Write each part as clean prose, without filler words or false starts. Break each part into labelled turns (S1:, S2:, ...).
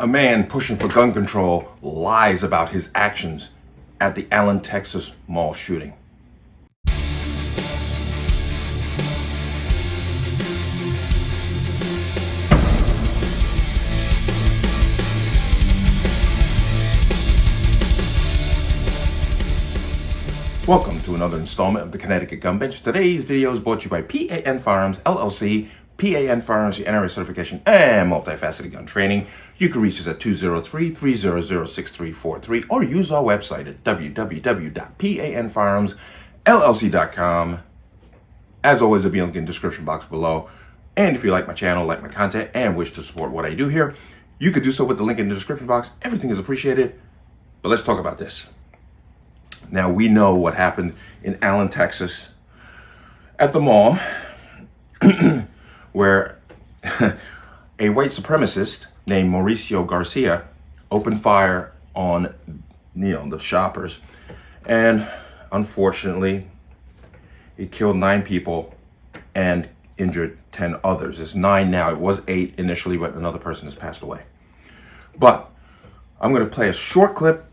S1: A man pushing for gun control lies about his actions at the Allen, Texas mall shooting. Welcome to another installment of the Connecticut Gun Bench. Today's video is brought to you by P.A.N. Firearms, LLC. P.A.N. Firearms, the NRA certification and multifaceted gun training. You can reach us at 203-300-6343 or use our website at www.panfirearmsllc.com. As always, it'll be in the description box below. And if you like my channel, like my content, and wish to support what I do here, you could do so with the link in the description box. Everything is appreciated. But let's talk about this. Now, we know what happened in Allen, Texas at the mall where a white supremacist named Mauricio Garcia opened fire on, the shoppers. And unfortunately, it killed 9 people and injured 10 others. It's 9 now. It was 8 initially, but another person has passed away. But I'm going to play a short clip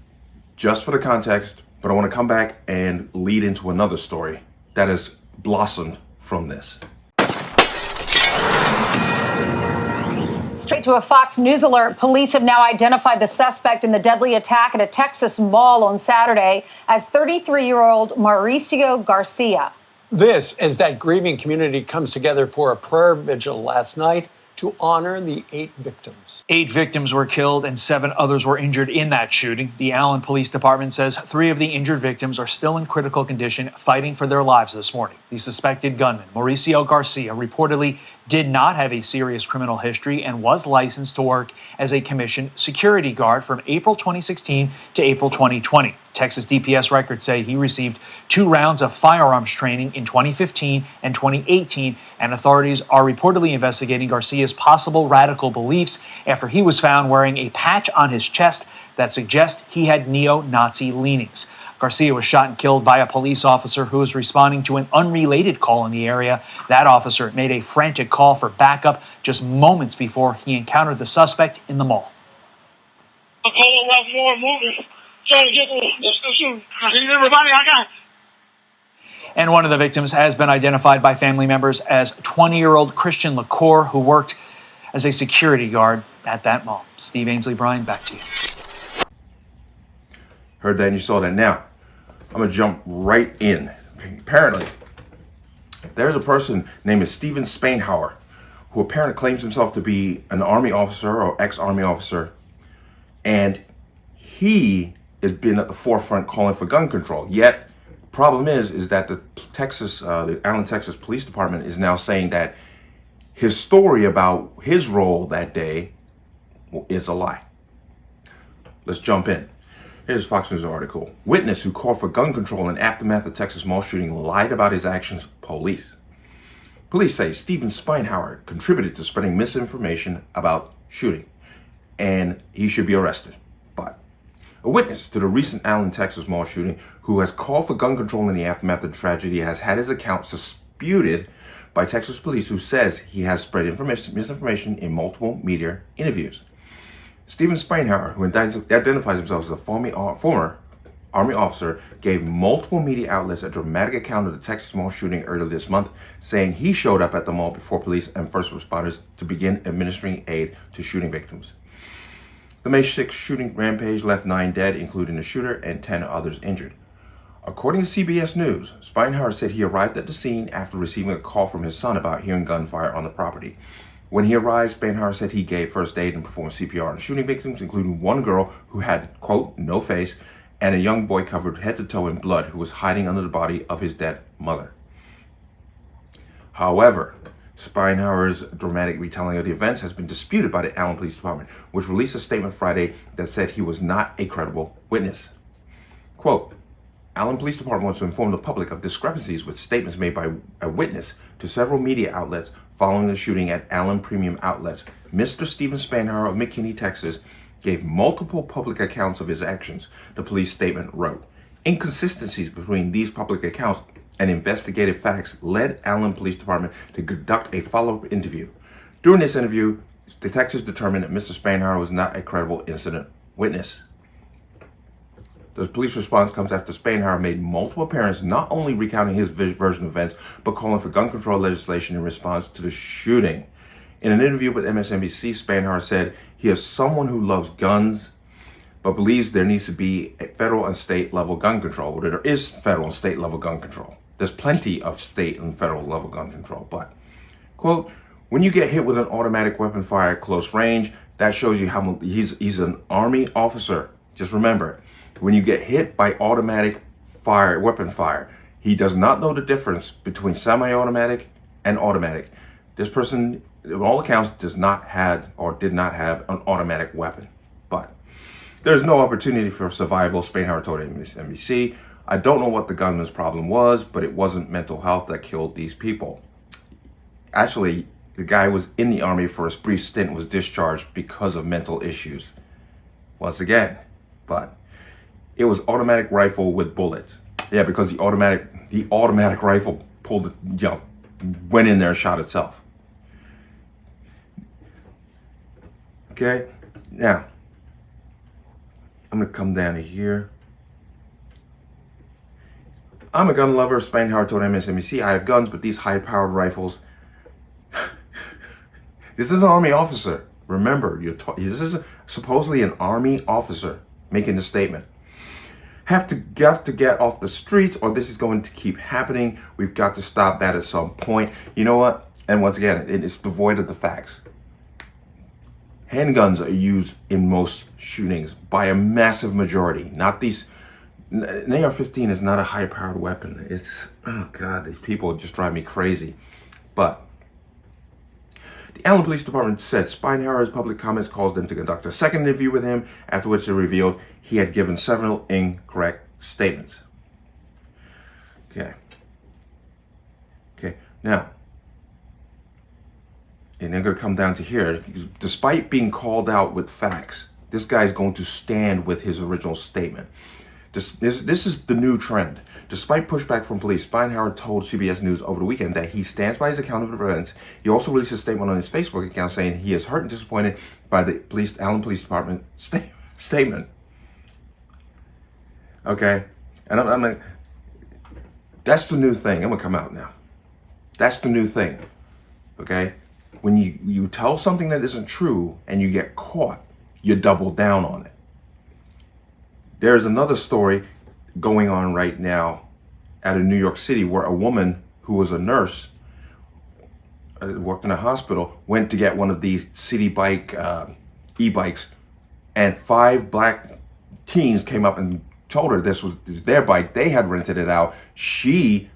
S1: just for the context, but I want to come back and lead into another story that has blossomed from this.
S2: Straight to a Fox News alert. Police have now identified the suspect in the deadly attack at a Texas mall on Saturday as 33-year-old Mauricio Garcia.
S3: This as that grieving community comes together for a prayer vigil last night to honor the 8 victims.
S4: 8 victims were killed and 7 others were injured in that shooting. The Allen Police Department says 3 of the injured victims are still in critical condition, fighting for their lives this morning. The suspected gunman, Mauricio Garcia, reportedly did not have a serious criminal history and was licensed to work as a commissioned security guard from April 2016 to April 2020. Texas DPS records say he received 2 rounds of firearms training in 2015 and 2018, and authorities are reportedly investigating Garcia's possible radical beliefs after he was found wearing a patch on his chest that suggests he had neo-Nazi leanings. Garcia was shot and killed by a police officer who was responding to an unrelated call in the area. That officer made a frantic call for backup just moments before he encountered the suspect in the mall.
S5: I'm calling out more moving, trying to get the shoot. I need everybody I got.
S4: And one of the victims has been identified by family members as 20-year-old Christian LaCour, who worked as a security guard at that mall. Steve Ainsley, Brian, back to you.
S1: Heard that and you saw that. Now, I'm going to jump right in. Apparently, there's a person named Steven Spainhauer who apparently claims himself to be an Army officer or ex-Army officer. And he has been at the forefront calling for gun control. Yet, problem is that the Allen, Texas Police Department is now saying that his story about his role that day is a lie. Let's jump in. Here's Fox News article. Witness who called for gun control in aftermath of Texas mall shooting lied about his actions, police. Police say Steven Spainhauer contributed to spreading misinformation about shooting, and he should be arrested. But a witness to the recent Allen, Texas mall shooting who has called for gun control in the aftermath of the tragedy has had his account disputed by Texas police, who says he has spread misinformation in multiple media interviews. Steven Spainhauer, who identifies himself as a former Army officer, gave multiple media outlets a dramatic account of the Texas mall shooting earlier this month, saying he showed up at the mall before police and first responders to begin administering aid to shooting victims. The May 6th shooting rampage left 9 dead, including the shooter, and 10 others injured. According to CBS News, Spainhauer said he arrived at the scene after receiving a call from his son about hearing gunfire on the property. When he arrived, Spainhauer said he gave first aid and performed CPR on shooting victims, including one girl who had, quote, no face, and a young boy covered head to toe in blood who was hiding under the body of his dead mother. However, Spainhauer's dramatic retelling of the events has been disputed by the Allen Police Department, which released a statement Friday that said he was not a credible witness. Quote, Allen Police Department wants to inform the public of discrepancies with statements made by a witness to several media outlets following the shooting at Allen Premium Outlets. Mr. Steven Spainhauer of McKinney, Texas, gave multiple public accounts of his actions, the police statement wrote. Inconsistencies between these public accounts and investigative facts led Allen Police Department to conduct a follow-up interview. During this interview, detectives determined that Mr. Spanhauer was not a credible incident witness. The police response comes after Spanhauer made multiple appearances, not only recounting his version of events, but calling for gun control legislation in response to the shooting. In an interview with MSNBC, Spanhauer said he is someone who loves guns, but believes there needs to be a federal and state level gun control. Well, there is federal and state level gun control. There's plenty of state and federal level gun control, but, quote, when you get hit with an automatic weapon fire at close range, that shows you how he's an Army officer. Just remember, when you get hit by automatic fire, weapon fire, he does not know the difference between semi-automatic and automatic. This person, in all accounts, does not have or did not have an automatic weapon. But there's no opportunity for survival, Spanhauer told MSNBC. I don't know what the gunman's problem was, but it wasn't mental health that killed these people. Actually, the guy was in the Army for a brief stint, was discharged because of mental issues. Once again, but it was automatic rifle with bullets. Yeah, because the automatic rifle pulled, went in there and shot itself. Okay, now I'm gonna come down to here. I'm a gun lover, Spanhauer told MSNBC. I have guns, but these high-powered rifles. This is an Army officer. Remember, this is supposedly an Army officer making the statement. Got to get off the streets, or this is going to keep happening. We've got to stop that at some point. You know what? And once again, it's devoid of the facts. Handguns are used in most shootings by a massive majority. Not these. An AR-15 is not a high-powered weapon. It's, oh God, these people just drive me crazy. But the Allen Police Department said Spanhauer's public comments caused them to conduct a second interview with him, after which they revealed he had given several incorrect statements. Okay, now, and they're going to come down to here. Despite being called out with facts, this guy's going to stand with his original statement. This is the new trend. Despite pushback from police, Spanhauer told CBS News over the weekend that he stands by his account of the events. He also released a statement on his Facebook account saying he is hurt and disappointed by the Allen Police Department statement. Okay, and I'm like, that's the new thing. I'm gonna come out now. That's the new thing. Okay, when you tell something that isn't true and you get caught, you double down on it. There's another story going on right now out of New York City where a woman who was a nurse, worked in a hospital, went to get one of these city bike, e-bikes, and 5 black teens came up and told her this was their bike. They had rented it out. She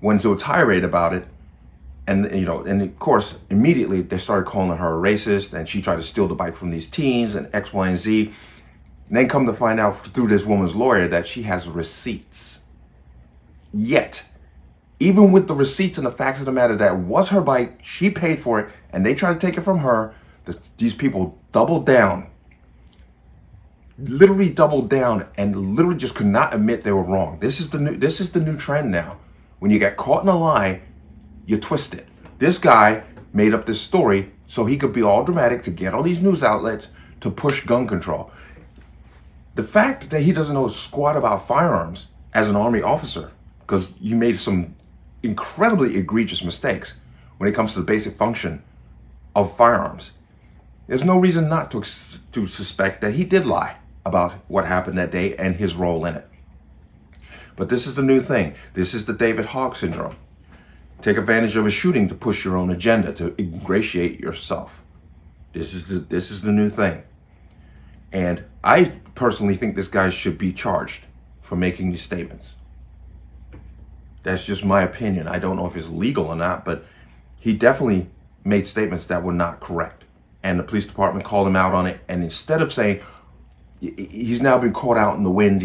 S1: went into a tirade about it. And, and of course, immediately they started calling her a racist, and she tried to steal the bike from these teens and X, Y, and Z. And then come to find out through this woman's lawyer that she has receipts. Yet, even with the receipts and the facts of the matter, that was her bike, she paid for it, and they tried to take it from her, these people doubled down. Literally doubled down and literally just could not admit they were wrong. This is the new trend now. When you get caught in a lie, you twist it. This guy made up this story so he could be all dramatic to get all these news outlets to push gun control. The fact that he doesn't know squat about firearms as an Army officer, because you made some incredibly egregious mistakes when it comes to the basic function of firearms, there's no reason not to suspect that he did lie about what happened that day and his role in it. But this is the new thing. This is the David Hogg syndrome. Take advantage of a shooting to push your own agenda, to ingratiate yourself. This is the new thing. And I personally think this guy should be charged for making these statements. That's just my opinion. I don't know if it's legal or not, but he definitely made statements that were not correct. And the police department called him out on it. And instead of saying, he's now been caught out in the wind,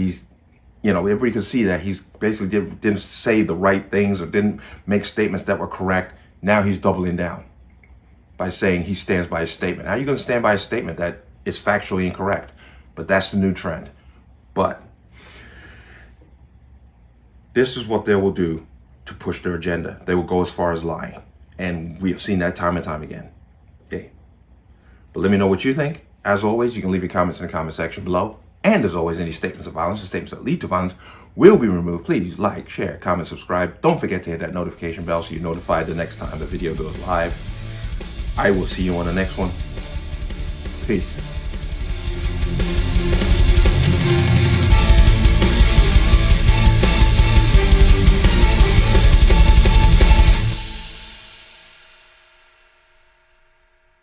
S1: everybody could see that he's basically didn't say the right things or didn't make statements that were correct. Now he's doubling down by saying he stands by his statement. How are you going to stand by a statement that is factually incorrect? But that's the new trend. But this is what they will do to push their agenda. They will go as far as lying. And we have seen that time and time again. Okay. But let me know what you think. As always, you can leave your comments in the comment section below. And as always, any statements of violence or statements that lead to violence will be removed. Please like, share, comment, subscribe. Don't forget to hit that notification bell so you're notified the next time the video goes live. I will see you on the next one. Peace.